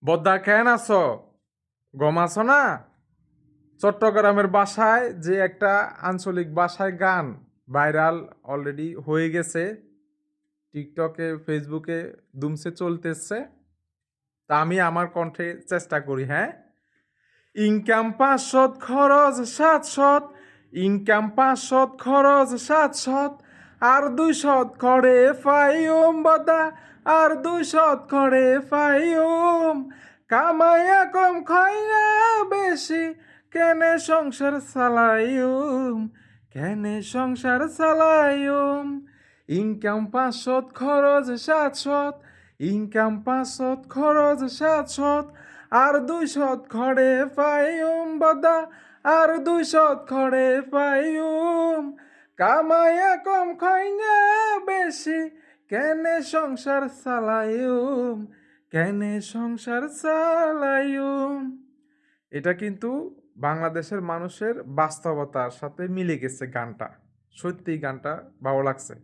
বদ্দা কেন আছো? গম আছো না? চট্টগ্রামের বাসায় যে একটা আঞ্চলিক ভাষায় গান ভাইরাল অলরেডি হয়ে গেছে, টিকটকে ফেসবুকে দুমসে চলতেছে। তা আমি আমার কণ্ঠে চেষ্টা করি, হ্যাঁ। ইনকাম 500, খরচ 700, ইনকাম 500, খরচ 700, আর 200 করে ফাইম বাদা, আর 200 করে ফাইম। কামাইয়া কম খাইয়া বেশি, কেনে সংসার চালাইম, কেনে সংসার চালাইম। ইনকাম 500, খরচ 700, ইনকাম 500, খরচ 700, আর 200 খড়ে পাইম বাদা, আর 200 খড়ে পাইম। কামাইয়া কম খাইনা বেশি, কেনে সংসার চালাইম, কেনে সংসার চালাইম। এটা কিন্তু বাংলাদেশের মানুষের বাস্তবতার সাথে মিলে গেছে গানটা। সত্যি গানটা ভালো লাগছে।